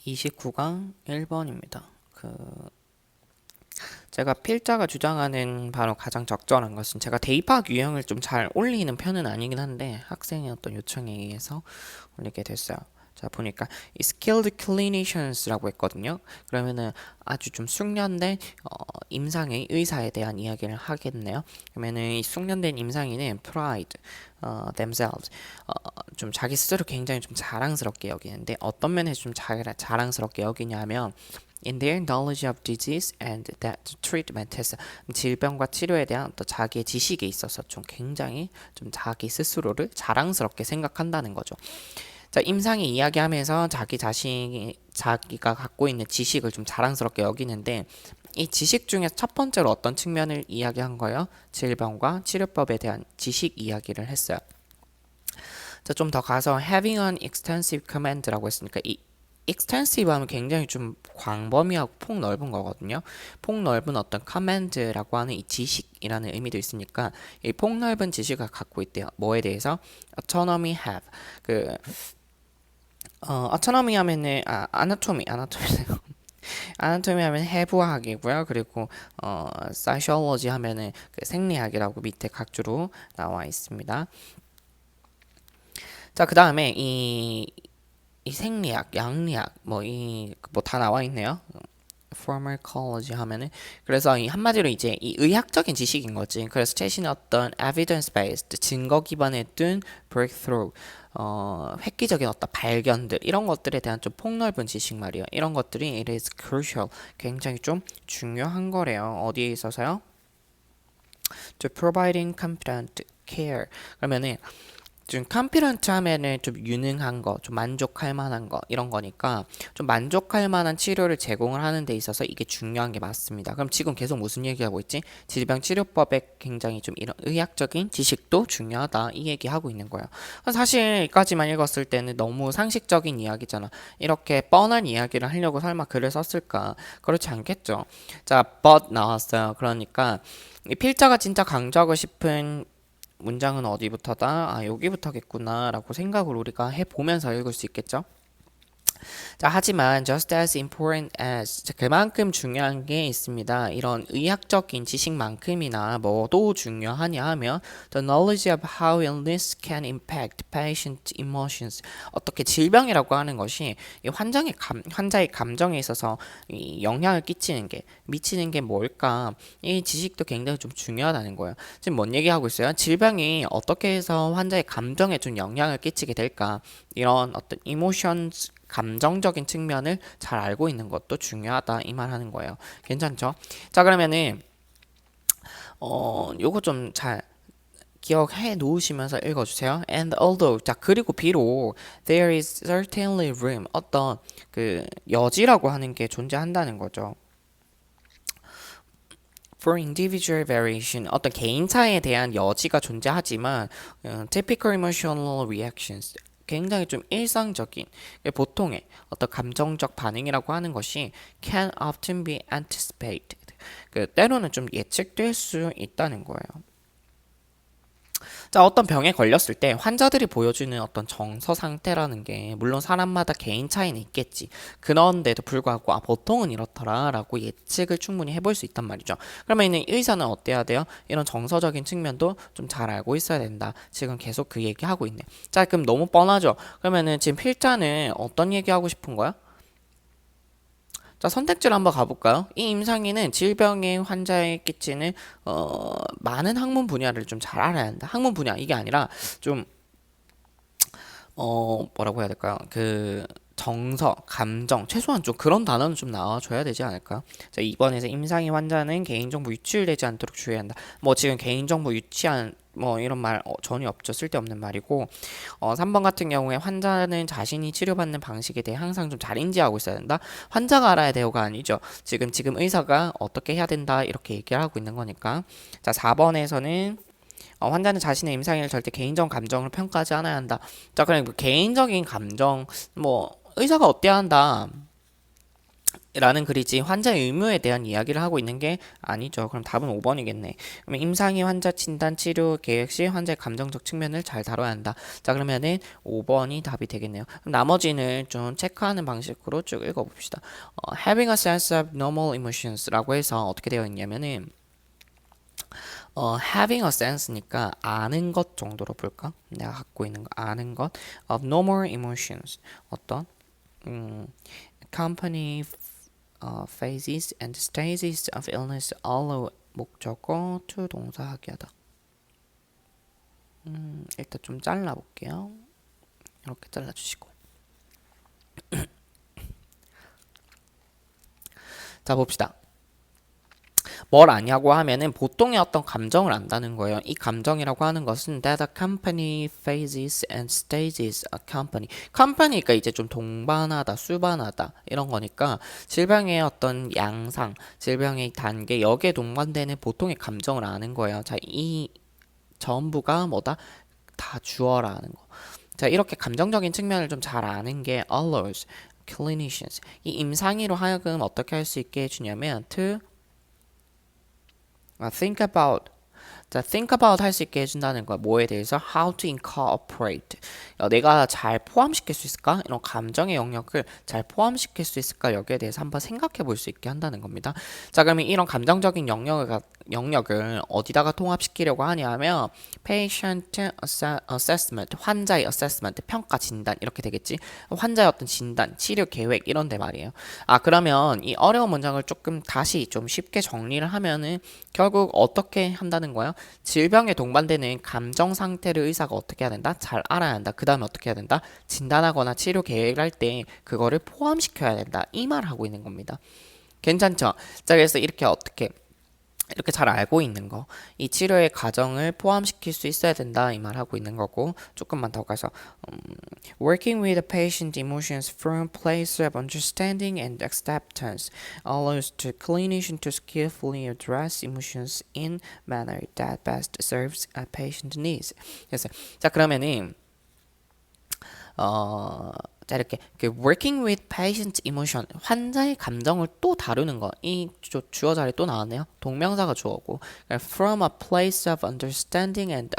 29강 1번입니다. 제가 필자가 주장하는 바로 가장 적절한 것은 제가 대입학 유형을 좀 잘 올리는 편은 아니긴 한데 학생의 어떤 요청에 의해서 올리게 됐어요. 자, 보니까 이 skilled clinicians라고 했거든요. 그러면은 아주 좀 숙련된 임상의 의사에 대한 이야기를 하겠네요. 그러면은 이 숙련된 임상인은 pride, themselves, 좀 자기 스스로 굉장히 좀 자랑스럽게 여기는데 어떤 면에서 좀 자랑스럽게 여기냐면 in their knowledge of disease and that treatment 질병과 치료에 대한 또 자기의 지식에 있어서 좀 굉장히 좀 자기 스스로를 자랑스럽게 생각한다는 거죠. 자, 임상이 이야기하면서 자기가 갖고 있는 지식을 좀 자랑스럽게 여기는데 이 지식 중에 첫 번째로 어떤 측면을 이야기한 거예요? 질병과 치료법에 대한 지식 이야기를 했어요. 자, 좀 더 가서 having an extensive command라고 했으니까 이 extensive 하면 굉장히 좀 광범위하고 폭넓은 거거든요. 폭넓은 어떤 command라고 하는 이 지식이라는 의미도 있으니까 이 폭넓은 지식을 갖고 있대요. 뭐에 대해서? autonomy have. autonomy 하면은 아나토미네요. 아나토미 하면 해부학이고요. 그리고 사이시올로지 하면은 그 생리학이라고 밑에 각주로 나와 있습니다. 자, 그 다음에 이 생리학, 양리학, 뭐 다 나와 있네요. pharmacology 하면은 그래서 이 한마디로 이제 이 의학적인 지식인 거지. 그래서 최신의 어떤 evidence-based 증거 기반에 둔 breakthrough 획기적인 어떤 발견들 이런 것들에 대한 좀 폭넓은 지식 말이에요. 이런 것들이 it is crucial 굉장히 좀 중요한 거래요. 어디에 있어서요? to providing competent care. 그러면은 좀 컴피런트 하면은 좀 유능한 거, 좀 만족할 만한 거 이런 거니까 좀 만족할 만한 치료를 제공을 하는 데 있어서 이게 중요한 게 맞습니다. 그럼 지금 계속 무슨 얘기하고 있지? 질병 치료법에 굉장히 좀 이런 의학적인 지식도 중요하다 이 얘기하고 있는 거예요. 사실 여기까지만 읽었을 때는 너무 상식적인 이야기잖아. 이렇게 뻔한 이야기를 하려고 설마 글을 썼을까? 그렇지 않겠죠. 자, but 나왔어요. 그러니까 이 필자가 진짜 강조하고 싶은 문장은 어디부터다? 아, 여기부터겠구나 라고 생각을 우리가 해보면서 읽을 수 있겠죠? 자, 하지만 just as important as 그만큼 중요한 게 있습니다. 이런 의학적인 지식만큼이나 뭐도 중요하냐 하면 the knowledge of how illness can impact patient emotions 어떻게 질병이라고 하는 것이 이 환자의 감정에 있어서 이 영향을 미치는 게 뭘까? 이 지식도 굉장히 좀 중요하다는 거예요. 지금 뭔 얘기하고 있어요? 질병이 어떻게 해서 환자의 감정에 좀 영향을 끼치게 될까? 이런 어떤 emotions 감정적인 측면을 잘 알고 있는 것도 중요하다 이 말 하는 거예요. 괜찮죠? 자, 그러면은 요거 좀 잘 기억해 놓으시면서 읽어주세요. And although 자 그리고 비록 there is certainly room 어떤 그 여지라고 하는 게 존재한다는 거죠. For individual variation 어떤 개인차에 대한 여지가 존재하지만 typical emotional reactions 굉장히 좀 일상적인 보통의 어떤 감정적 반응이라고 하는 것이 can often be anticipated 때로는 좀 예측될 수 있다는 거예요. 자, 어떤 병에 걸렸을 때 환자들이 보여주는 어떤 정서 상태라는 게 물론 사람마다 개인 차이는 있겠지. 그런데도 불구하고 보통은 이렇더라라고 예측을 충분히 해볼 수 있단 말이죠. 그러면 이 의사는 어때야 돼요? 이런 정서적인 측면도 좀 잘 알고 있어야 된다. 지금 계속 그 얘기하고 있네. 자, 그럼 너무 뻔하죠. 그러면은 지금 필자는 어떤 얘기하고 싶은 거야? 자, 선택지를 한번 가볼까요? 이 임상인은 질병의 환자에 끼치는 많은 학문 분야를 좀 잘 알아야 한다. 학문 분야 이게 아니라 좀 뭐라고 해야 될까요? 그 정서, 감정, 최소한 좀 그런 단어는 좀 나와줘야 되지 않을까? 자, 2번에서 임상인 환자는 개인정보 유출되지 않도록 주의한다. 뭐 지금 개인정보 유치한 뭐 이런 말 전혀 없죠. 쓸데없는 말이고 3번 같은 경우에 환자는 자신이 치료받는 방식에 대해 항상 좀 잘 인지하고 있어야 된다. 환자가 알아야 돼요가 아니죠. 지금 의사가 어떻게 해야 된다 이렇게 얘기를 하고 있는 거니까. 자, 4번에서는 환자는 자신의 임상인을 절대 개인적 감정을 평가하지 않아야 한다. 자, 그럼 그 개인적인 감정, 뭐 의사가 어때야 한다. 라는 글이지 환자의 의무에 대한 이야기를 하고 있는 게 아니죠. 그럼 답은 5번이겠네. 그러면 임상이 환자 진단 치료 계획 시 환자의 감정적 측면을 잘 다뤄야 한다. 자, 그러면은 5번이 답이 되겠네요. 그럼 나머지는 좀 체크하는 방식으로 쭉 읽어봅시다. Having a sense of normal emotions라고 해서 어떻게 되어 있냐면은 having a sense니까 아는 것 정도로 볼까? 내가 갖고 있는 거 아는 것 of normal emotions 어떤 company phases and stages of illness all 목적어 to 동사 하기하다. 일단 좀 잘라볼게요. 이렇게 잘라주시고. 자, 봅시다. 뭘 아냐고 하면은 보통의 어떤 감정을 안다는 거예요. 이 감정이라고 하는 것은 that a company phases and stages a company. company가 이제 좀 동반하다, 수반하다 이런 거니까 질병의 어떤 양상, 질병의 단계 여기에 동반되는 보통의 감정을 아는 거예요. 자, 이 전부가 뭐다? 다 주어라는 거. 자, 이렇게 감정적인 측면을 좀 잘 아는 게 allows clinicians. 이 임상의로 하여금 어떻게 할 수 있게 해주냐면 to think about. 자, think about 할 수 있게 해준다는 거야. 뭐에 대해서? How to incorporate. 내가 잘 포함시킬 수 있을까? 이런 감정의 영역을 잘 포함시킬 수 있을까? 여기에 대해서 한번 생각해 볼 수 있게 한다는 겁니다. 자, 그러면 이런 감정적인 영역을 어디다가 통합시키려고 하냐면 patient assessment, 환자의 assessment, 평가 진단 이렇게 되겠지. 환자의 어떤 진단, 치료 계획 이런 데 말이에요. 아, 그러면 이 어려운 문장을 조금 다시 좀 쉽게 정리를 하면은 결국 어떻게 한다는 거야? 질병에 동반되는 감정 상태를 의사가 어떻게 해야 된다? 잘 알아야 한다. 그 다음에 어떻게 해야 된다? 진단하거나 치료 계획을 할 때 그거를 포함시켜야 된다. 이 말 하고 있는 겁니다. 괜찮죠? 자, 그래서 이렇게 잘 알고 있는 거, 이 치료의 과정을 포함시킬 수 있어야 된다 이 말 하고 있는 거고 조금만 더 가서 working with the patient emotions from place of understanding and acceptance allows the clinician to skillfully address emotions in manner that best serves a patient needs. 그래서 자 그러면은 자 이렇게 그 working with patient emotion 환자의 감정을 또 다루는 거 이 주어 자리 또 나왔네요. 동명사가 주어고 from a place of understanding and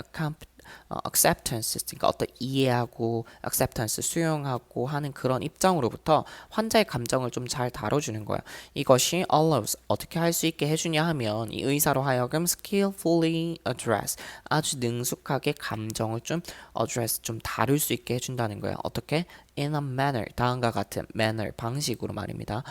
acceptance 그러니까 어떤 이해하고 acceptance 수용하고 하는 그런 입장으로부터 환자의 감정을 좀 잘 다뤄주는 거야. 이것이 allows 어떻게 할 수 있게 해주냐 하면 이 의사로 하여금 skillfully address 아주 능숙하게 감정을 좀 address 좀 다룰 수 있게 해준다는 거야. 어떻게? in a manner 다음과 같은 manner 방식으로 말입니다.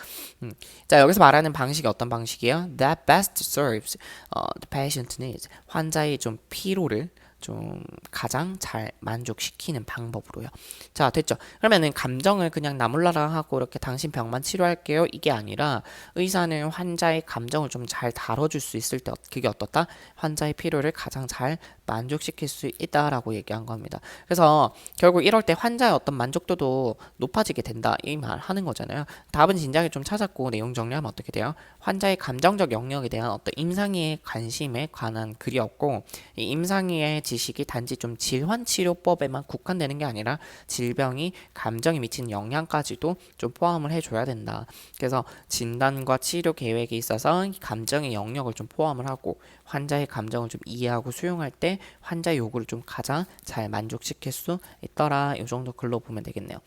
자 여기서 말하는 방식이 어떤 방식이에요? That best serves the patient needs 환자의 좀 필요를 좀 가장 잘 만족시키는 방법으로요. 자, 됐죠? 그러면은 감정을 그냥 나몰라라 하고 이렇게 당신 병만 치료할게요. 이게 아니라 의사는 환자의 감정을 좀 잘 다뤄줄 수 있을 때 그게 어떻다? 환자의 필요를 가장 잘 만족시킬 수 있다라고 얘기한 겁니다. 그래서 결국 이럴 때 환자의 어떤 만족도도 높아지게 된다. 이 말 하는 거잖아요. 답은 진작에 좀 찾았고 내용 정리하면 어떻게 돼요? 환자의 감정적 영역에 대한 어떤 임상의의 관심에 관한 글이었고 이 임상의의 지식이 단지 좀 질환치료법에만 국한되는 게 아니라 질병이 감정에 미치는 영향까지도 좀 포함을 해줘야 된다. 그래서 진단과 치료 계획에 있어서 감정의 영역을 좀 포함을 하고 환자의 감정을 좀 이해하고 수용할 때 환자의 요구를 좀 가장 잘 만족시킬 수 있더라. 이 정도 글로 보면 되겠네요.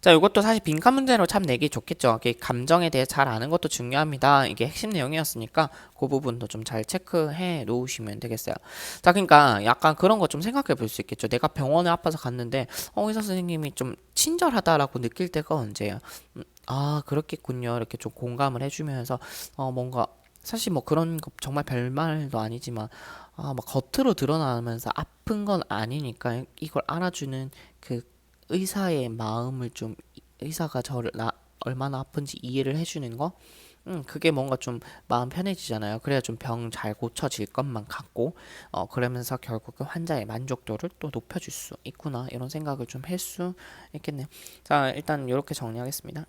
자, 이것도 사실 빈칸 문제로 참 내기 좋겠죠. 이게 감정에 대해 잘 아는 것도 중요합니다. 이게 핵심 내용이었으니까 그 부분도 좀 잘 체크해 놓으시면 되겠어요. 자, 그러니까 약간 그런 거 좀 생각해 볼 수 있겠죠. 내가 병원에 아파서 갔는데 의사 선생님이 좀 친절하다라고 느낄 때가 언제예요? 아, 그렇겠군요. 이렇게 좀 공감을 해주면서 뭔가 사실 뭐 그런 거 정말 별말도 아니지만 막 겉으로 드러나면서 아픈 건 아니니까 이걸 알아주는 그 의사의 마음을 좀 의사가 저를 얼마나 아픈지 이해를 해주는 거 그게 뭔가 좀 마음 편해지잖아요. 그래야 좀 병 잘 고쳐질 것만 같고 그러면서 결국은 환자의 만족도를 또 높여줄 수 있구나 이런 생각을 좀 할 수 있겠네요. 자 일단 이렇게 정리하겠습니다.